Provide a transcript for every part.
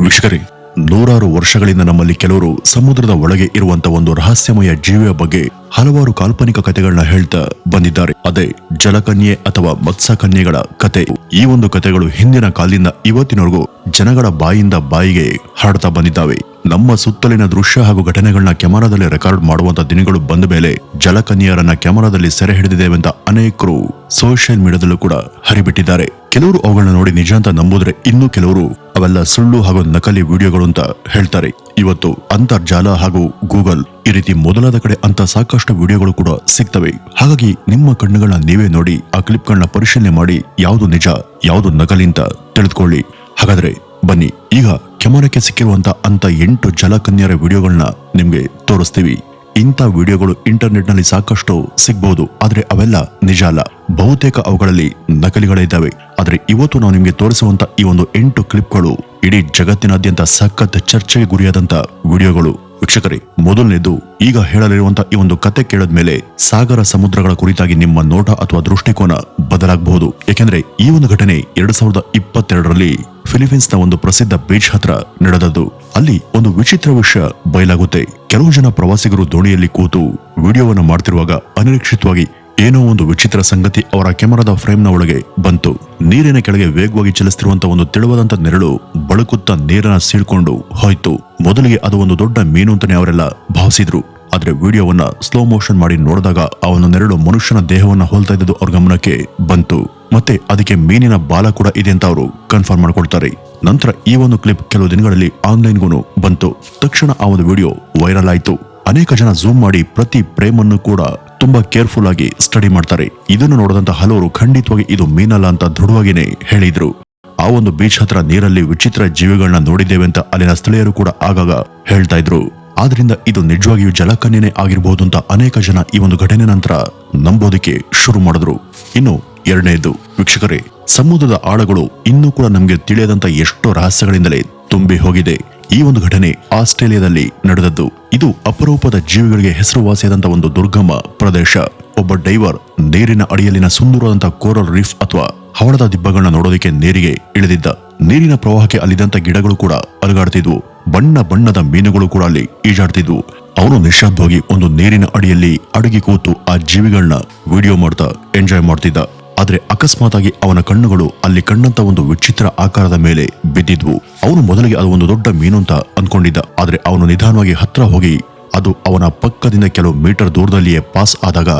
ವೀಕ್ಷಕರೇ, ನೂರಾರು ವರ್ಷಗಳಿಂದ ನಮ್ಮಲ್ಲಿ ಕೆಲವರು ಸಮುದ್ರದ ಒಳಗೆ ಇರುವಂತಹ ಒಂದು ರಹಸ್ಯಮಯ ಜೀವಿಯ ಬಗ್ಗೆ ಹಲವಾರು ಕಾಲ್ಪನಿಕ ಕಥೆಗಳನ್ನ ಹೇಳ್ತಾ ಬಂದಿದ್ದಾರೆ. ಅದೇ ಜಲಕನ್ಯೆ ಅಥವಾ ಮತ್ಸ್ಯಕನ್ಯೆಗಳ ಕತೆ. ಈ ಒಂದು ಕಥೆಗಳು ಹಿಂದಿನ ಕಾಲದಿಂದ ಇವತ್ತಿನವರೆಗೂ ಜನಗಳ ಬಾಯಿಂದ ಬಾಯಿಗೆ ಹಾಡ್ತಾ ಬಂದಿದ್ದಾವೆ. ನಮ್ಮ ಸುತ್ತಲಿನ ದೃಶ್ಯ ಹಾಗೂ ಘಟನೆಗಳನ್ನ ಕ್ಯಾಮೆರಾದಲ್ಲಿ ರೆಕಾರ್ಡ್ ಮಾಡುವಂತ ದಿನಗಳು ಬಂದ ಮೇಲೆ ಜಲಕನ್ಯರನ್ನ ಕ್ಯಾಮೆರಾದಲ್ಲಿ ಸೆರೆ ಹಿಡಿದಿದ್ದೇವೆಂತ ಅನೇಕರು ಸೋಷಿಯಲ್ ಮೀಡಿಯಾದಲ್ಲೂ ಕೂಡ ಹರಿಬಿಟ್ಟಿದ್ದಾರೆ. ಕೆಲವರು ಅವುಗಳನ್ನ ನೋಡಿ ನಿಜ ಅಂತ ನಂಬುದ್ರೆ, ಇನ್ನು ಕೆಲವರು ಅವೆಲ್ಲ ಸುಳ್ಳು ಹಾಗೂ ನಕಲಿ ವಿಡಿಯೋಗಳು ಅಂತ ಹೇಳ್ತಾರೆ. ಇವತ್ತು ಅಂತರ್ಜಾಲ ಹಾಗೂ ಗೂಗಲ್ ಈ ರೀತಿ ಮೊದಲಾದ ಕಡೆ ಅಂತ ಸಾಕಷ್ಟು ವಿಡಿಯೋಗಳು ಕೂಡ ಸಿಗ್ತವೆ. ಹಾಗಾಗಿ ನಿಮ್ಮ ಕಣ್ಣುಗಳನ್ನ ನೀವೇ ನೋಡಿ ಆ ಕ್ಲಿಪ್ಗಳನ್ನ ಪರಿಶೀಲನೆ ಮಾಡಿ ಯಾವುದು ನಿಜ ಯಾವುದು ನಕಲಿ ಅಂತ ತಿಳಿದುಕೊಳ್ಳಿ. ಹಾಗಾದ್ರೆ ಬನ್ನಿ, ಈಗ ಕ್ಯಾಮೆರಾಕ್ಕೆ ಸಿಕ್ಕಿರುವಂತ ಅಂತ 8 ಜಲಕನ್ಯರ ವಿಡಿಯೋಗಳನ್ನ ನಿಮ್ಗೆ ತೋರಿಸ್ತೀವಿ. ಇಂಥ ವಿಡಿಯೋಗಳು ಇಂಟರ್ನೆಟ್ ನಲ್ಲಿ ಸಾಕಷ್ಟು ಸಿಗ್ಬಹುದು, ಆದ್ರೆ ಅವೆಲ್ಲ ನಿಜ ಅಲ್ಲ. ಬಹುತೇಕ ಅವುಗಳಲ್ಲಿ ನಕಲಿಗಳಿದ್ದಾವೆ. ಆದ್ರೆ ಇವತ್ತು ನಾವು ನಿಮ್ಗೆ ತೋರಿಸುವಂತ ಈ ಒಂದು 8 ಕ್ಲಿಪ್ಗಳು ಇಡೀ ಜಗತ್ತಿನಾದ್ಯಂತ ಸಖತ್ ಚರ್ಚೆಗೆ ಗುರಿಯಾದಂತ ವಿಡಿಯೋಗಳು. ವೀಕ್ಷಕರೇ, ಮೊದಲನೇದು, ಈಗ ಹೇಳಲಿರುವಂತ ಈ ಒಂದು ಕತೆ ಕೇಳದ್ಮೇಲೆ ಸಾಗರ ಸಮುದ್ರಗಳ ಕುರಿತಾಗಿ ನಿಮ್ಮ ನೋಟ ಅಥವಾ ದೃಷ್ಟಿಕೋನ ಬದಲಾಗಬಹುದು. ಯಾಕೆಂದ್ರೆ ಈ ಒಂದು ಘಟನೆ 2022ರಲ್ಲಿ ಫಿಲಿಪೀನ್ಸ್ ನ ಒಂದು ಪ್ರಸಿದ್ಧ ಬೀಚ್ ಹತ್ರ ನಡೆದದ್ದು. ಅಲ್ಲಿ ಒಂದು ವಿಚಿತ್ರ ವಿಷಯ ಬಯಲಾಗುತ್ತೆ. ಕೆಲವು ಜನ ಪ್ರವಾಸಿಗರು ದೋಣಿಯಲ್ಲಿ ಕೂತು ವಿಡಿಯೋವನ್ನು ಮಾಡ್ತಿರುವಾಗ ಅನಿರೀಕ್ಷಿತವಾಗಿ ಏನೋ ಒಂದು ವಿಚಿತ್ರ ಸಂಗತಿ ಅವರ ಕ್ಯಾಮೆರಾದ ಫ್ರೇಮ್ ನ ಒಳಗೆ ಬಂತು. ನೀರಿನ ಕೆಳಗೆ ವೇಗವಾಗಿ ಚಲಿಸುತ್ತಿರುವಂತಹ ಒಂದು ತೆಳುವಾದಂತ ನೆರಳು ಬಳುಕುತ್ತಾ ನೀರನ್ನ ಸೀಳ್ಕೊಂಡು ಹೋಯ್ತು. ಮೊದಲಿಗೆ ಅದು ಒಂದು ದೊಡ್ಡ ಮೀನು ಅಂತಾನೆ ಅವರೆಲ್ಲ ಭಾವಿಸಿದ್ರು. ಆದ್ರೆ ವಿಡಿಯೋವನ್ನ ಸ್ಲೋ ಮೋಷನ್ ಮಾಡಿ ನೋಡಿದಾಗ ಆ ಒಂದು ನೆರಳು ಮನುಷ್ಯನ ದೇಹವನ್ನ ಹೋಲ್ತಾ ಇದ್ದದ್ದು ಅವ್ರ ಗಮನಕ್ಕೆ ಬಂತು. ಮತ್ತೆ ಅದಕ್ಕೆ ಮೀನಿನ ಬಾಲ ಕೂಡ ಇದೆ ಅಂತ ಅವರು ಕನ್ಫರ್ಮ್ ಮಾಡ್ಕೊಳ್ತಾರೆ. ನಂತರ ಈ ಒಂದು ಕ್ಲಿಪ್ ಕೆಲವು ದಿನಗಳಲ್ಲಿ ಆನ್ಲೈನ್ಗೂ ಬಂತು. ತಕ್ಷಣ ಆ ಒಂದು ವಿಡಿಯೋ ವೈರಲ್ ಆಯ್ತು. ಅನೇಕ ಜನ ಝೂಮ್ ಮಾಡಿ ಪ್ರತಿ ಫ್ರೇಮ್ ಅನ್ನು ಕೂಡ ತುಂಬಾ ಕೇರ್ಫುಲ್ ಆಗಿ ಸ್ಟಡಿ ಮಾಡ್ತಾರೆ. ಇದನ್ನು ನೋಡಿದಂತ ಹಲವರು ಖಂಡಿತವಾಗಿ ಇದು ಮೀನಲ್ಲ ಅಂತ ದೃಢವಾಗಿನೇ ಹೇಳಿದ್ರು. ಆ ಒಂದು ಬೀಚ್ ಹತ್ರ ನೀರಲ್ಲಿ ವಿಚಿತ್ರ ಜೀವಿಗಳನ್ನ ನೋಡಿದ್ದೇವೆ ಅಂತ ಅಲ್ಲಿನ ಸ್ಥಳೀಯರು ಕೂಡ ಆಗಾಗ ಹೇಳ್ತಾ ಇದ್ರು. ಆದ್ರಿಂದ ಇದು ನಿಜವಾಗಿಯೂ ಜಲಕನ್ಯನೇ ಆಗಿರಬಹುದು ಅಂತ ಅನೇಕ ಜನ ಈ ಒಂದು ಘಟನೆ ನಂತರ ನಂಬೋದಕ್ಕೆ ಶುರು ಮಾಡಿದ್ರು. ಇನ್ನು ಎರಡನೇದು, ವೀಕ್ಷಕರೇ, ಸಮುದ್ರದ ಆಳಗಳು ಇನ್ನೂ ಕೂಡ ನಮ್ಗೆ ತಿಳಿಯದಂತ ಎಷ್ಟೋ ರಹಸ್ಯಗಳಿಂದಲೇ ತುಂಬಿ ಹೋಗಿದೆ. ಈ ಒಂದು ಘಟನೆ ಆಸ್ಟ್ರೇಲಿಯಾದಲ್ಲಿ ನಡೆದದ್ದು. ಇದು ಅಪರೂಪದ ಜೀವಿಗಳಿಗೆ ಹೆಸರುವಾಸಿಯಾದಂತ ಒಂದು ದುರ್ಗಮ ಪ್ರದೇಶ. ಒಬ್ಬ ಡೈವರ್ ನೀರಿನ ಅಡಿಯಲ್ಲಿನ ಸುಂದರವಾದಂತ ಕೋರಲ್ ರೀಫ್ ಅಥವಾ ಹವಳದ ದಿಬ್ಬಗಳನ್ನ ನೋಡೋದಕ್ಕೆ ನೀರಿಗೆ ಇಳಿದಿದ್ದ. ನೀರಿನ ಪ್ರವಾಹಕ್ಕೆ ಅಲ್ಲಿದ್ದಂತ ಗಿಡಗಳು ಕೂಡ ಅಲುಗಾಡ್ತಿದ್ವು. ಬಣ್ಣ ಬಣ್ಣದ ಮೀನುಗಳು ಕೂಡ ಅಲ್ಲಿ ಈಜಾಡ್ತಿದ್ವು. ಅವನು ನಿಶ್ಶಬ್ದವಾಗಿ ಒಂದು ನೀರಿನ ಅಡಿಯಲ್ಲಿ ಅಡಗಿ ಕೂತು ಆ ಜೀವಿಗಳನ್ನ ವಿಡಿಯೋ ಮಾಡ್ತಾ ಎಂಜಾಯ್ ಮಾಡ್ತಿದ್ದ. ಆದ್ರೆ ಅಕಸ್ಮಾತ್ ಆಗಿ ಅವನ ಕಣ್ಣುಗಳು ಅಲ್ಲಿ ಕಂಡಂತ ಒಂದು ವಿಚಿತ್ರ ಆಕಾರದ ಮೇಲೆ ಬಿದ್ದಿದ್ವು. ಅವನು ಮೊದಲಿಗೆ ಅದು ಒಂದು ದೊಡ್ಡ ಮೀನು ಅಂತ ಅನ್ಕೊಂಡಿದ್ದ. ಆದ್ರೆ ಅವನು ನಿಧಾನವಾಗಿ ಹತ್ರ ಹೋಗಿ ಅದು ಅವನ ಪಕ್ಕದಿಂದ ಕೆಲವು ಮೀಟರ್ ದೂರದಲ್ಲಿಯೇ ಪಾಸ್ ಆದಾಗ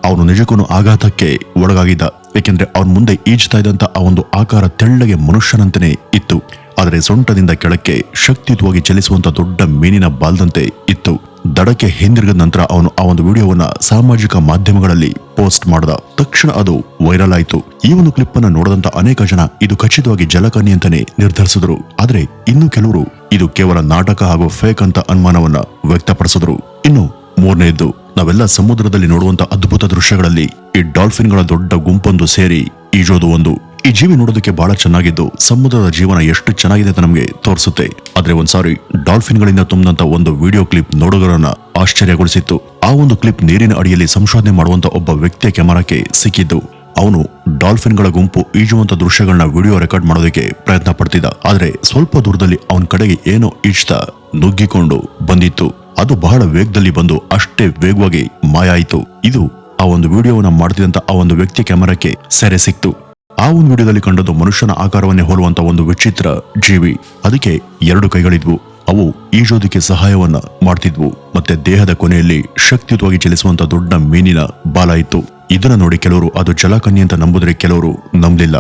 ಅವನು ನಿಜಕ್ಕೂ ಆಘಾತಕ್ಕೆ ಒಳಗಾಗಿದ್ದ. ಏಕೆಂದ್ರೆ ಅವನ ಮುಂದೆ ಈಜ್ತಾ ಇದ್ದಂತ ಆ ಒಂದು ಆಕಾರ ತೆಳ್ಳಗೆ ಮನುಷ್ಯನಂತೆಯೇ ಇತ್ತು. ಆದರೆ ಸೊಂಟದಿಂದ ಕೆಳಕ್ಕೆ ಶಕ್ತಿಯುತವಾಗಿ ಚಲಿಸುವಂತ ದೊಡ್ಡ ಮೀನಿನ ಬಾಲ್ದಂತೆ ಇತ್ತು. ದಡಕ್ಕೆ ಹಿಂದಿರುಗಿದ ನಂತರ ಅವನು ಆ ಒಂದು ವಿಡಿಯೋವನ್ನ ಸಾಮಾಜಿಕ ಮಾಧ್ಯಮಗಳಲ್ಲಿ ಪೋಸ್ಟ್ ಮಾಡಿದ. ತಕ್ಷಣ ಅದು ವೈರಲ್ ಆಯಿತು. ಈ ಒಂದು ಕ್ಲಿಪ್ ಅನ್ನ ನೋಡಿದಂತ ಅನೇಕ ಜನ ಇದು ಖಚಿತವಾಗಿ ಜಲಕನ್ಯೆ ಅಂತಾನೆ ನಿರ್ಧರಿಸಿದ್ರು. ಆದ್ರೆ ಇನ್ನು ಕೆಲವರು ಇದು ಕೇವಲ ನಾಟಕ ಹಾಗೂ ಫೇಕ್ ಅಂತ ಅನುಮಾನವನ್ನ ವ್ಯಕ್ತಪಡಿಸಿದ್ರು. ಇನ್ನು ಮೂರನೇದ್ದು, ನಾವೆಲ್ಲ ಸಮುದ್ರದಲ್ಲಿ ನೋಡುವಂತ ಅದ್ಭುತ ದೃಶ್ಯಗಳಲ್ಲಿ ಈ ಡಾಲ್ಫಿನ್ಗಳ ದೊಡ್ಡ ಗುಂಪೊಂದು ಸೇರಿ ಈಜೋದು ಒಂದು. ಈ ಜೀವಿ ನೋಡೋದಕ್ಕೆ ಬಹಳ ಚೆನ್ನಾಗಿದ್ದು ಸಮುದ್ರದ ಜೀವನ ಎಷ್ಟು ಚೆನ್ನಾಗಿದೆ ಅಂತ ನಮ್ಗೆ ತೋರಿಸುತ್ತೆ. ಆದ್ರೆ ಒಂದ್ಸಾರಿ ಡಾಲ್ಫಿನ್ಗಳಿಂದ ತುಂಬಿದಂತ ಒಂದು ವಿಡಿಯೋ ಕ್ಲಿಪ್ ನೋಡುಗರನ್ನ ಆಶ್ಚರ್ಯಗೊಳಿಸಿತ್ತು. ಆ ಒಂದು ಕ್ಲಿಪ್ ನೀರಿನ ಅಡಿಯಲ್ಲಿ ಸಂಶೋಧನೆ ಮಾಡುವಂತ ಒಬ್ಬ ವ್ಯಕ್ತಿಯ ಕ್ಯಾಮೆರಾಕ್ಕೆ ಸಿಕ್ಕಿದ್ದು. ಅವನು ಡಾಲ್ಫಿನ್ಗಳ ಗುಂಪು ಈಜುವಂತ ದೃಶ್ಯಗಳನ್ನ ವಿಡಿಯೋ ರೆಕಾರ್ಡ್ ಮಾಡೋದಕ್ಕೆ ಪ್ರಯತ್ನ ಪಡ್ತಿದ್ದ. ಆದ್ರೆ ಸ್ವಲ್ಪ ದೂರದಲ್ಲಿ ಅವನ ಕಡೆಗೆ ಏನೋ ಈಜ್ತಾ ನುಗ್ಗಿಕೊಂಡು ಬಂದಿತ್ತು. ಅದು ಬಹಳ ವೇಗದಲ್ಲಿ ಬಂದು ಅಷ್ಟೇ ವೇಗವಾಗಿ ಮಾಯ ಆಯಿತು. ಇದು ಆ ಒಂದು ವಿಡಿಯೋವನ್ನ ಮಾಡ್ತಿದ್ದಂತ ಆ ಒಂದು ವ್ಯಕ್ತಿಯ ಕ್ಯಾಮೆರಾಕ್ಕೆ ಸೆರೆ ಸಿಕ್ತು. ಆ ಒಂದು ವಿಡಿಯೋದಲ್ಲಿ ಕಂಡದ್ದು ಮನುಷ್ಯನ ಆಕಾರವನ್ನೇ ಹೋಲುವಂತ ಒಂದು ವಿಚಿತ್ರ ಜೀವಿ. ಅದಕ್ಕೆ 2 ಕೈಗಳಿದ್ವು. ಅವು ಈಜೋದಕ್ಕೆ ಸಹಾಯವನ್ನ ಮಾಡ್ತಿದ್ವು. ಮತ್ತೆ ದೇಹದ ಕೊನೆಯಲ್ಲಿ ಶಕ್ತಿಯುತವಾಗಿ ಚಲಿಸುವಂತ ದೊಡ್ಡ ಮೀನಿನ ಬಾಲ ಇತ್ತು. ಇದನ್ನ ನೋಡಿ ಕೆಲವರು ಅದು ಜಲಕನ್ಯೆ ಅಂತ ನಂಬುದ್ರೆ ಕೆಲವರು ನಂಬಲಿಲ್ಲ.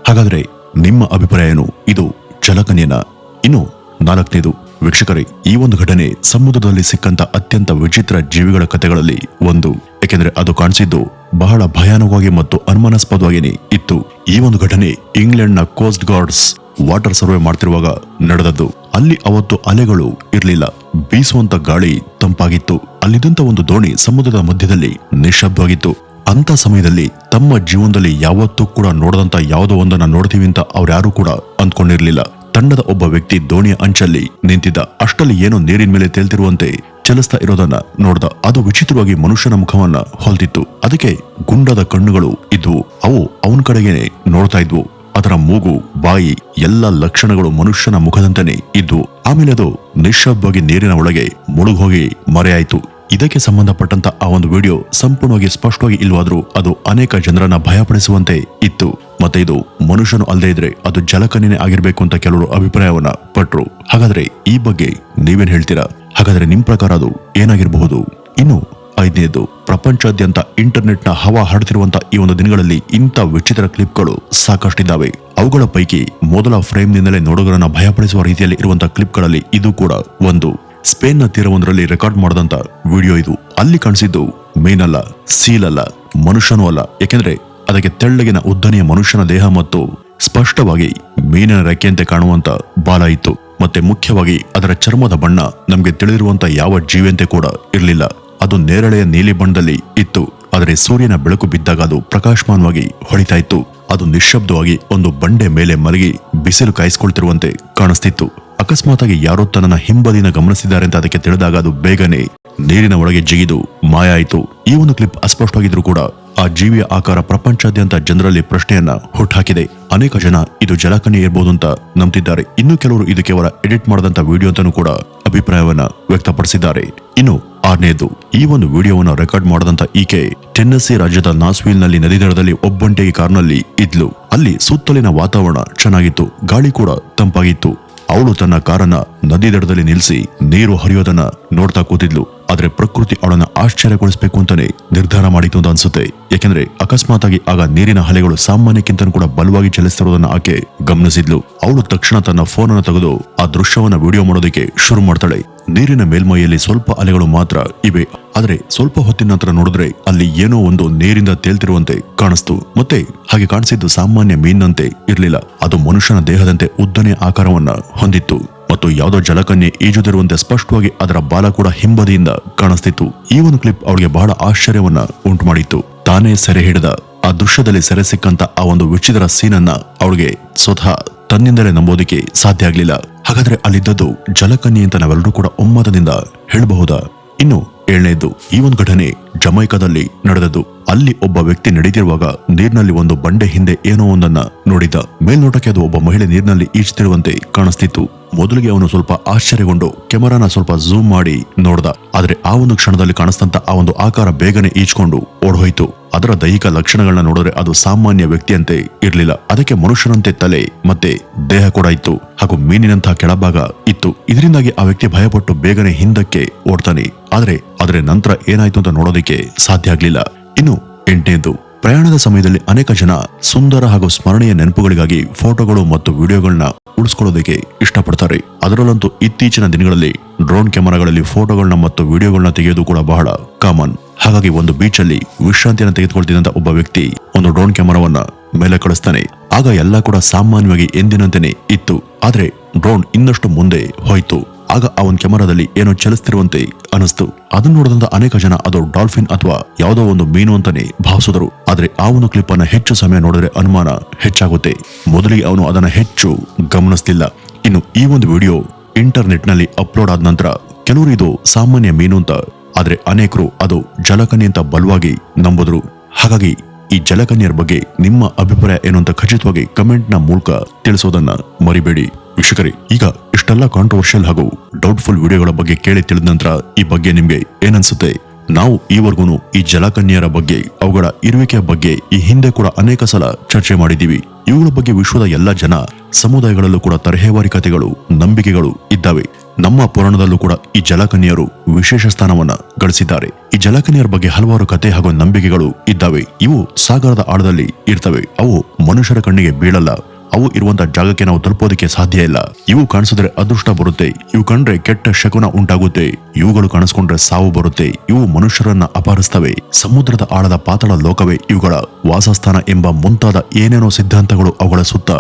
ಹಾಗಾದ್ರೆ ನಿಮ್ಮ ಅಭಿಪ್ರಾಯ ಏನು? ಇದು ಜಲಕನ್ಯೆನಾ? ಇನ್ನು 4ನೇದು, ವೀಕ್ಷಕರೇ, ಈ ಒಂದು ಘಟನೆ ಸಮುದ್ರದಲ್ಲಿ ಸಿಕ್ಕಂತ ಅತ್ಯಂತ ವಿಚಿತ್ರ ಜೀವಿಗಳ ಕಥೆಗಳಲ್ಲಿ ಒಂದು. ಏಕೆಂದ್ರೆ ಅದು ಕಾಣಿಸಿದ್ದು ಬಹಳ ಭಯಾನಕವಾಗಿ ಮತ್ತು ಅನುಮಾನಾಸ್ಪದವಾಗಿಯೇ ಇತ್ತು. ಈ ಒಂದು ಘಟನೆ ಇಂಗ್ಲೆಂಡ್ ನ ಕೋಸ್ಟ್ ಗಾರ್ಡ್ಸ್ ವಾಟರ್ ಸರ್ವೆ ಮಾಡ್ತಿರುವಾಗ ನಡೆದದ್ದು. ಅಲ್ಲಿ ಅವತ್ತು ಅಲೆಗಳು ಇರ್ಲಿಲ್ಲ. ಬೀಸುವಂತ ಗಾಳಿ ತಂಪಾಗಿತ್ತು. ಅಲ್ಲಿದ್ದಂತ ಒಂದು ದೋಣಿ ಸಮುದ್ರದ ಮಧ್ಯದಲ್ಲಿ ನಿಶ್ಶಬ್ದವಾಗಿತ್ತು. ಅಂತ ಸಮಯದಲ್ಲಿ ತಮ್ಮ ಜೀವನದಲ್ಲಿ ಯಾವತ್ತೂ ಕೂಡ ನೋಡದಂತ ಯಾವುದೋ ಒಂದನ್ನ ನೋಡ್ತೀವಿ ಅಂತ ಅವ್ರ್ಯಾರು ಕೂಡ ಅಂದ್ಕೊಂಡಿರ್ಲಿಲ್ಲ. ತಂಡದ ಒಬ್ಬ ವ್ಯಕ್ತಿ ದೋಣಿಯ ಅಂಚಲ್ಲಿ ನಿಂತಿದ್ದ. ಅಷ್ಟಲ್ಲಿ ಏನೋ ನೀರಿನ ಮೇಲೆ ತೇಲ್ತಿರುವಂತೆ ಚಲಿಸ್ತಾ ಇರೋದನ್ನ ನೋಡ್ದ. ಅದು ವಿಚಿತ್ರವಾಗಿ ಮನುಷ್ಯನ ಮುಖವನ್ನ ಹೊಲ್ತಿತ್ತು. ಅದಕ್ಕೆ ಗುಂಡದ ಕಣ್ಣುಗಳು ಇದ್ವು. ಅವು ಅವನ ಕಡೆಗೇನೆ ನೋಡ್ತಾ ಇದ್ವು. ಅದರ ಮೂಗು, ಬಾಯಿ ಎಲ್ಲ ಲಕ್ಷಣಗಳು ಮನುಷ್ಯನ ಮುಖದಂತೆಯೇ ಇದ್ವು. ಆಮೇಲೆ ಅದು ನಿಶ್ಶಬ್ದವಾಗಿ ನೀರಿನ ಒಳಗೆ ಮುಳುಗೋಗಿ ಮರೆಯಾಯಿತು. ಇದಕ್ಕೆ ಸಂಬಂಧಪಟ್ಟಂತ ಆ ಒಂದು ವಿಡಿಯೋ ಸಂಪೂರ್ಣವಾಗಿ ಸ್ಪಷ್ಟವಾಗಿ ಇಲ್ವಾದ್ರೂ ಅದು ಅನೇಕ ಜನರನ್ನ ಭಯಪಡಿಸುವಂತೆ ಇತ್ತು. ಮತ್ತೆ ಇದು ಮನುಷ್ಯನು ಅಲ್ಲದೆ ಇದ್ರೆ ಅದು ಜಲಕನ್ಯನೇ ಆಗಿರ್ಬೇಕು ಅಂತ ಕೆಲವರು ಅಭಿಪ್ರಾಯವನ್ನ ಪಟ್ರು. ಹಾಗಾದ್ರೆ ಈ ಬಗ್ಗೆ ನೀವೇನ್ ಹೇಳ್ತೀರಾ? ಹಾಗಾದ್ರೆ ನಿಮ್ ಪ್ರಕಾರ ಅದು ಏನಾಗಿರಬಹುದು? ಇನ್ನು 5ನೇದು, ಪ್ರಪಂಚಾದ್ಯಂತ ಇಂಟರ್ನೆಟ್ ನ ಹವಾ ಹರಡ್ತಿರುವಂತ ಈ ಒಂದು ದಿನಗಳಲ್ಲಿ ಇಂಥ ವಿಚಿತ್ರ ಕ್ಲಿಪ್ಗಳು ಸಾಕಷ್ಟಿದ್ದಾವೆ. ಅವುಗಳ ಪೈಕಿ ಮೊದಲ ಫ್ರೇಮ್ ನಿಂದಲೇ ನೋಡುಗರನ್ನ ಭಯಪಡಿಸುವ ರೀತಿಯಲ್ಲಿ ಇರುವಂತಹ ಕ್ಲಿಪ್ಗಳಲ್ಲಿ ಇದು ಕೂಡ ಒಂದು. ಸ್ಪೇನ್ ನ ತೀರವೊಂದರಲ್ಲಿ ರೆಕಾರ್ಡ್ ಮಾಡದಂತ ವಿಡಿಯೋ ಇದು. ಅಲ್ಲಿ ಕಾಣಿಸಿದ್ದು ಮೀನಲ್ಲ, ಸೀಲಲ್ಲ, ಮನುಷ್ಯನೂ ಅಲ್ಲ. ಯಾಕೆಂದ್ರೆ ಅದಕ್ಕೆ ತೆಳ್ಳಗಿನ ಉದ್ದನೆಯ ಮನುಷ್ಯನ ದೇಹ ಮತ್ತು ಸ್ಪಷ್ಟವಾಗಿ ಮೀನಿನ ರೆಕ್ಕೆಯಂತೆ ಕಾಣುವಂತ ಬಾಲ ಇತ್ತು. ಮತ್ತೆ ಮುಖ್ಯವಾಗಿ ಅದರ ಚರ್ಮದ ಬಣ್ಣ ನಮ್ಗೆ ತಿಳಿದಿರುವಂತ ಯಾವ ಜೀವಿಯಂತೆ ಕೂಡ ಇರಲಿಲ್ಲ. ಅದು ನೇರಳೆಯ ನೀಲಿ ಬಣ್ಣದಲ್ಲಿ ಇತ್ತು. ಆದರೆ ಸೂರ್ಯನ ಬೆಳಕು ಬಿದ್ದಾಗ ಅದು ಪ್ರಕಾಶಮಾನವಾಗಿ ಹೊಳಿತಾ ಇತ್ತು. ಅದು ನಿಶ್ಶಬ್ದವಾಗಿ ಒಂದು ಬಂಡೆ ಮೇಲೆ ಮಲಗಿ ಬಿಸಿಲು ಕಾಯಿಸಿಕೊಳ್ತಿರುವಂತೆ ಕಾಣಿಸ್ತಿತ್ತು. ಅಕಸ್ಮಾತಾಗಿ ಯಾರೋ ತನ್ನನ್ನ ಹಿಂಬದಿನ ಗಮನಿಸಿದ್ದಾರೆ ಅಂತ ಅದಕ್ಕೆ ತಿಳಿದಾಗ ಅದು ಬೇಗನೆ ನೀರಿನ ಒಳಗೆ ಜಿಗಿದು ಮಾಯ ಆಯಿತು. ಈ ಒಂದು ಕ್ಲಿಪ್ ಅಸ್ಪಷ್ಟವಾಗಿದ್ರೂ ಕೂಡ ಆ ಜೀವಿಯ ಆಕಾರ ಪ್ರಪಂಚಾದ್ಯಂತ ಜನರಲ್ಲಿ ಪ್ರಶ್ನೆಯನ್ನ ಹುಟ್ಟಾಕಿದೆ. ಅನೇಕ ಜನ ಇದು ಜಲಕನ್ಯೆ ಇರಬಹುದು ಅಂತ ನಂಬ್ತಿದ್ದಾರೆ. ಇನ್ನು ಕೆಲವರು ಇದು ಕೇವಲ ಎಡಿಟ್ ಮಾಡದಂತ ವಿಡಿಯೋ ಅಂತಾನೂ ಕೂಡ ಅಭಿಪ್ರಾಯವನ್ನ ವ್ಯಕ್ತಪಡಿಸಿದ್ದಾರೆ. ಇನ್ನು 6ನೇದು, ಈ ಒಂದು ವಿಡಿಯೋವನ್ನು ರೆಕಾರ್ಡ್ ಮಾಡದಂತ ಈಕೆ ಟೆನ್ನಸಿ ರಾಜ್ಯದ ನಾಸ್ವಿಲ್ ನಲ್ಲಿ ನದಿ ದಡದಲ್ಲಿ ಒಬ್ಬಂಟಿಗೆ ಕಾರ್ನಲ್ಲಿ ಇದ್ಲು. ಅಲ್ಲಿ ಸುತ್ತಲಿನ ವಾತಾವರಣ ಚೆನ್ನಾಗಿತ್ತು, ಗಾಳಿ ಕೂಡ ತಂಪಾಗಿತ್ತು. ಅವಳು ತನ್ನ ಕಾರನ್ನ ನದಿ ದಡದಲ್ಲಿ ನಿಲ್ಲಿಸಿ ನೀರು ಹರಿಯೋದನ್ನ ನೋಡ್ತಾ ಕೂತಿದ್ಲು. ಆದ್ರೆ ಪ್ರಕೃತಿ ಅವಳನ್ನ ಆಶ್ಚರ್ಯಗೊಳಿಸಬೇಕು ಅಂತಾನೆ ನಿರ್ಧಾರ ಮಾಡಿತು ಅಂತ ಅನ್ಸುತ್ತೆ. ಯಾಕೆಂದ್ರೆ ಅಕಸ್ಮಾತಾಗಿ ಆಗ ನೀರಿನ ಅಲೆಗಳು ಸಾಮಾನ್ಯಕ್ಕಿಂತ ಕೂಡ ಬಲವಾಗಿ ಚಲಿಸ್ತಿರೋದನ್ನ ಆಕೆ ಗಮನಿಸಿದ್ಲು. ಅವಳು ತಕ್ಷಣ ತನ್ನ ಫೋನ್ ಅನ್ನು ತೆಗೆದು ಆ ದೃಶ್ಯವನ್ನ ವಿಡಿಯೋ ಮಾಡೋದಕ್ಕೆ ಶುರು ಮಾಡ್ತಾಳೆ. ನೀರಿನ ಮೇಲ್ಮೈಯಲ್ಲಿ ಸ್ವಲ್ಪ ಅಲೆಗಳು ಮಾತ್ರ ಇವೆ. ಆದ್ರೆ ಸ್ವಲ್ಪ ಹೊತ್ತಿನ ನಂತರ ನೋಡಿದ್ರೆ ಅಲ್ಲಿ ಏನೋ ಒಂದು ನೀರಿಂದ ತೇಲ್ತಿರುವಂತೆ ಕಾಣಿಸ್ತು. ಮತ್ತೆ ಹಾಗೆ ಕಾಣಿಸಿದ್ದು ಸಾಮಾನ್ಯ ಮೀನಂತೆ ಇರ್ಲಿಲ್ಲ. ಅದು ಮನುಷ್ಯನ ದೇಹದಂತೆ ಉದ್ದನೆಯ ಆಕಾರವನ್ನ ಹೊಂದಿತ್ತು ಮತ್ತು ಯಾವುದೋ ಜಲಕನ್ಯೆ ಈಜುತ್ತಿರುವಂತೆ ಸ್ಪಷ್ಟವಾಗಿ ಅದರ ಬಾಲ ಕೂಡ ಹಿಂಬದಿಯಿಂದ ಕಾಣಿಸ್ತಿತ್ತು. ಈ ಒಂದು ಕ್ಲಿಪ್ ಅವಳಿಗೆ ಬಹಳ ಆಶ್ಚರ್ಯವನ್ನ ಉಂಟು ಮಾಡಿತ್ತು. ತಾನೇ ಸೆರೆ ಹಿಡಿದ ಆ ದೃಶ್ಯದಲ್ಲಿ ಸೆರೆ ಸಿಕ್ಕಂತ ಆ ಒಂದು ವಿಚಿತ್ರ ಸೀನನ್ನ ಅವಳಿಗೆ ಸ್ವತಃ ತನ್ನಿಂದಲೇ ನಂಬೋದಕ್ಕೆ ಸಾಧ್ಯ ಆಗ್ಲಿಲ್ಲ. ಹಾಗಾದ್ರೆ ಅಲ್ಲಿದ್ದದ್ದು ಜಲಕನ್ಯೆ ಅಂತ ನಾವೆಲ್ಲರೂ ಕೂಡ ಒಮ್ಮತದಿಂದ ಹೇಳಬಹುದಾ? ಇನ್ನು 7ನೇದು, ಈ ಒಂದು ಘಟನೆ ಜಮೈಕಾದಲ್ಲಿ ನಡೆದದ್ದು. ಅಲ್ಲಿ ಒಬ್ಬ ವ್ಯಕ್ತಿ ನಡೀತಿರುವಾಗ ನೀರಿನಲ್ಲಿ ಒಂದು ಬಂಡೆ ಹಿಂದೆ ಏನೋ ಒಂದನ್ನ ನೋಡಿದ್ದ. ಮೇಲ್ನೋಟಕ್ಕೆ ಅದು ಒಬ್ಬ ಮಹಿಳೆ ನೀರಿನಲ್ಲಿ ಈಜ್ತಿರುವಂತೆ ಕಾಣಿಸ್ತಿತ್ತು. ಮೊದಲಿಗೆ ಅವನು ಸ್ವಲ್ಪ ಆಶ್ಚರ್ಯಗೊಂಡು ಕೆಮರಾನ ಸ್ವಲ್ಪ ಝೂಮ್ ಮಾಡಿ ನೋಡ್ದ. ಆದ್ರೆ ಆ ಒಂದು ಕ್ಷಣದಲ್ಲಿ ಕಾಣಿಸ್ತಂತ ಆ ಒಂದು ಆಕಾರ ಬೇಗನೆ ಈಜ್ಕೊಂಡು ಓಡ್ಹೋಯ್ತು. ಅದರ ದೈಹಿಕ ಲಕ್ಷಣಗಳನ್ನ ನೋಡಿದ್ರೆ ಅದು ಸಾಮಾನ್ಯ ವ್ಯಕ್ತಿಯಂತೆ ಇರ್ಲಿಲ್ಲ. ಅದಕ್ಕೆ ಮನುಷ್ಯನಂತೆ ತಲೆ ಮತ್ತೆ ದೇಹ ಕೂಡ ಇತ್ತು ಹಾಗೂ ಮೀನಿನಂತಹ ಕೆಳಭಾಗ ಇತ್ತು. ಇದರಿಂದಾಗಿ ಆ ವ್ಯಕ್ತಿ ಭಯಪಟ್ಟು ಬೇಗನೆ ಹಿಂದಕ್ಕೆ ಓಡ್ತಾನೆ. ಆದ್ರೆ ನಂತರ ಏನಾಯ್ತು ಅಂತ ನೋಡೋದಕ್ಕೆ ಸಾಧ್ಯ ಆಗ್ಲಿಲ್ಲ. ಇನ್ನು 8ನೇದು, ಪ್ರಯಾಣದ ಸಮಯದಲ್ಲಿ ಅನೇಕ ಜನ ಸುಂದರ ಹಾಗೂ ಸ್ಮರಣೀಯ ನೆನಪುಗಳಿಗಾಗಿ ಫೋಟೋಗಳು ಮತ್ತು ವಿಡಿಯೋಗಳನ್ನ ಉಳಿಸ್ಕೊಳ್ಳೋದಕ್ಕೆ ಇಷ್ಟಪಡ್ತಾರೆ. ಅದರಲ್ಲಂತೂ ಇತ್ತೀಚಿನ ದಿನಗಳಲ್ಲಿ ಡ್ರೋನ್ ಕ್ಯಾಮೆರಾಗಳಲ್ಲಿ ಫೋಟೋಗಳನ್ನ ಮತ್ತು ವಿಡಿಯೋಗಳನ್ನ ತೆಗೆಯೋದು ಕೂಡ ಬಹಳ ಕಾಮನ್. ಹಾಗಾಗಿ ಒಂದು ಬೀಚ್ ಅಲ್ಲಿ ವಿಶ್ರಾಂತಿಯನ್ನು ತೆಗೆದುಕೊಳ್ತಿದ್ದಂತ ಒಬ್ಬ ವ್ಯಕ್ತಿ ಒಂದು ಡ್ರೋನ್ ಕ್ಯಾಮೆರಾವನ್ನ ಮೇಲೆ ಕಳಿಸ್ತಾನೆ. ಆಗ ಎಲ್ಲ ಕೂಡ ಸಾಮಾನ್ಯವಾಗಿ ಎಂದಿನಂತೆಯೇ ಇತ್ತು. ಆದ್ರೆ ಡ್ರೋನ್ ಇನ್ನಷ್ಟು ಮುಂದೆ ಹೋಯ್ತು. ಆಗ ಆ ಒಂದು ಕ್ಯಾಮೆರಾದಲ್ಲಿ ಏನೋ ಚಲಿಸ್ತಿರುವಂತೆ ಅನಿಸ್ತು. ಅದನ್ನು ನೋಡಿದಂತ ಅನೇಕ ಜನ ಅದು ಡಾಲ್ಫಿನ್ ಅಥವಾ ಯಾವುದೋ ಒಂದು ಮೀನು ಅಂತಾನೆ ಭಾವಿಸಿದರು. ಆದ್ರೆ ಆ ಒಂದು ಕ್ಲಿಪ್ ಅನ್ನ ಹೆಚ್ಚು ಸಮಯ ನೋಡಿದ್ರೆ ಅನುಮಾನ ಹೆಚ್ಚಾಗುತ್ತೆ. ಮೊದಲಿಗೆ ಅವನು ಅದನ್ನ ಹೆಚ್ಚು ಗಮನಿಸ್ತಿಲ್ಲ. ಇನ್ನು ಈ ಒಂದು ವಿಡಿಯೋ ಇಂಟರ್ನೆಟ್ ನಲ್ಲಿ ಅಪ್ಲೋಡ್ ಆದ ನಂತರ ಕೆಲವರು ಇದು ಸಾಮಾನ್ಯ ಮೀನು ಅಂತ, ಆದ್ರೆ ಅನೇಕರು ಅದು ಜಲಕನ್ಯೆ ಅಂತ ಬಲವಾಗಿ ನಂಬಿದ್ರು. ಹಾಗಾಗಿ ಈ ಜಲಕನ್ಯರ ಬಗ್ಗೆ ನಿಮ್ಮ ಅಭಿಪ್ರಾಯ ಏನು ಅಂತ ಖಚಿತವಾಗಿ ಕಮೆಂಟ್ ನ ಮೂಲಕ ತಿಳಿಸೋದನ್ನ ಮರಿಬೇಡಿ. ವೀಕ್ಷಕರೇ, ಈಗ ಇಷ್ಟೆಲ್ಲ ಕಾಂಟ್ರವರ್ಷಿಯಲ್ ಹಾಗೂ ಡೌಟ್ಫುಲ್ ವಿಡಿಯೋಗಳ ಬಗ್ಗೆ ಕೇಳಿ ತಿಳಿದ ನಂತರ ಈ ಬಗ್ಗೆ ನಿಮ್ಗೆ ಏನನ್ಸುತ್ತೆ? ನಾವು ಈವರೆಗೂ ಈ ಜಲಕನ್ಯರ ಬಗ್ಗೆ, ಅವುಗಳ ಇರುವಿಕೆಯ ಬಗ್ಗೆ ಈ ಹಿಂದೆ ಕೂಡ ಅನೇಕ ಸಲ ಚರ್ಚೆ ಮಾಡಿದ್ದೀವಿ. ಇವುಗಳ ಬಗ್ಗೆ ವಿಶ್ವದ ಎಲ್ಲ ಜನ ಸಮುದಾಯಗಳಲ್ಲೂ ಕೂಡ ತರಹೇವಾರಿ ಕಥೆಗಳು, ನಂಬಿಕೆಗಳು ಇದ್ದಾವೆ. ನಮ್ಮ ಪುರಾಣದಲ್ಲೂ ಕೂಡ ಈ ಜಲಕನ್ಯರು ವಿಶೇಷ ಸ್ಥಾನವನ್ನ ಗಳಿಸಿದ್ದಾರೆ. ಈ ಜಲಕನ್ಯರ ಬಗ್ಗೆ ಹಲವಾರು ಕಥೆ ಹಾಗೂ ನಂಬಿಕೆಗಳು ಇದ್ದಾವೆ. ಇವು ಸಾಗರದ ಆಳದಲ್ಲಿ ಇರ್ತವೆ. ಅವು ಮನುಷ್ಯರ ಕಣ್ಣಿಗೆ ಬೀಳಲ್ಲ. ಅವು ಇರುವಂತ ಜಾಗಕ್ಕೆ ನಾವು ತಲುಪೋದಕ್ಕೆ ಸಾಧ್ಯ ಇಲ್ಲ. ಇವು ಕಾಣಿಸಿದ್ರೆ ಅದೃಷ್ಟ ಬರುತ್ತೆ, ಇವು ಕಂಡ್ರೆ ಕೆಟ್ಟ ಶಕುನ ಉಂಟಾಗುತ್ತೆ, ಇವುಗಳು ಕಾಣಿಸ್ಕೊಂಡ್ರೆ ಸಾವು ಬರುತ್ತೆ, ಇವು ಮನುಷ್ಯರನ್ನ ಅಪಹರಿಸ್ತವೆ, ಸಮುದ್ರದ ಆಳದ ಪಾತಾಳ ಲೋಕವೇ ಇವುಗಳ ವಾಸಸ್ಥಾನ ಎಂಬ ಮುಂತಾದ ಏನೇನೋ ಸಿದ್ಧಾಂತಗಳು ಅವುಗಳ ಸುತ್ತ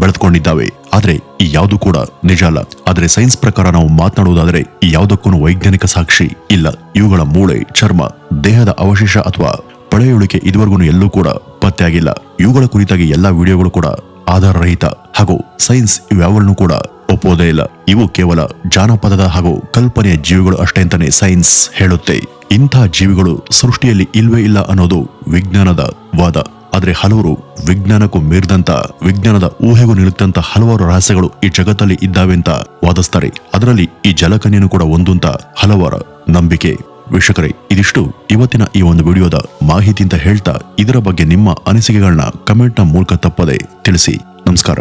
ಬೆಳೆದುಕೊಂಡಿದ್ದಾವೆ. ಆದ್ರೆ ಈ ಯಾವುದು ಕೂಡ ನಿಜ ಅಲ್ಲ. ಆದ್ರೆ ಸೈನ್ಸ್ ಪ್ರಕಾರ ನಾವು ಮಾತನಾಡುವುದಾದ್ರೆ ಈ ಯಾವುದಕ್ಕೂ ವೈಜ್ಞಾನಿಕ ಸಾಕ್ಷಿ ಇಲ್ಲ. ಇವುಗಳ ಮೂಳೆ, ಚರ್ಮ, ದೇಹದ ಅವಶೇಷ ಅಥವಾ ಪಳೆಯುಳಿಕೆ ಇದುವರೆಗೂ ಎಲ್ಲೂ ಕೂಡ ಪತ್ತೆಯಾಗಿಲ್ಲ. ಇವುಗಳ ಕುರಿತಾಗಿ ಎಲ್ಲಾ ವಿಡಿಯೋಗಳು ಕೂಡ ಆಧಾರ ರಹಿತ ಹಾಗೂ ಸೈನ್ಸ್ ಇವ್ಯಾವನ್ನೂ ಕೂಡ ಒಪ್ಪೋದೇ ಇಲ್ಲ. ಇವು ಕೇವಲ ಜಾನಪದದ ಹಾಗೂ ಕಲ್ಪನೆಯ ಜೀವಿಗಳು ಅಷ್ಟೇ ಅಂತಾನೆ ಸೈನ್ಸ್ ಹೇಳುತ್ತೆ. ಇಂಥ ಜೀವಿಗಳು ಸೃಷ್ಟಿಯಲ್ಲಿ ಇಲ್ವೇ ಇಲ್ಲ ಅನ್ನೋದು ವಿಜ್ಞಾನದ ವಾದ. ಆದ್ರೆ ಹಲವರು ವಿಜ್ಞಾನಕ್ಕೂ ಮೀರಿದಂತ, ವಿಜ್ಞಾನದ ಊಹೆಗೂ ನಿಲುಕಂತ ಹಲವಾರು ರಹಸ್ಯಗಳು ಈ ಜಗತ್ತಲ್ಲಿ ಇದ್ದಾವೆ ಅಂತ ವಾದಿಸ್ತಾರೆ. ಅದರಲ್ಲಿ ಈ ಜಲಕನ್ಯೆನೂ ಕೂಡ ಒಂದು ಅಂತ ಹಲವಾರು ನಂಬಿಕೆ. ವೀಕ್ಷಕರೇ, ಇದಿಷ್ಟು ಇವತ್ತಿನ ಈ ಒಂದು ವಿಡಿಯೋದ ಮಾಹಿತಿ ಅಂತ ಹೇಳ್ತಾ, ಇದರ ಬಗ್ಗೆ ನಿಮ್ಮ ಅನಿಸಿಕೆಗಳನ್ನ ಕಮೆಂಟ್ನ ಮೂಲಕ ತಪ್ಪದೆ ತಿಳಿಸಿ. ನಮಸ್ಕಾರ.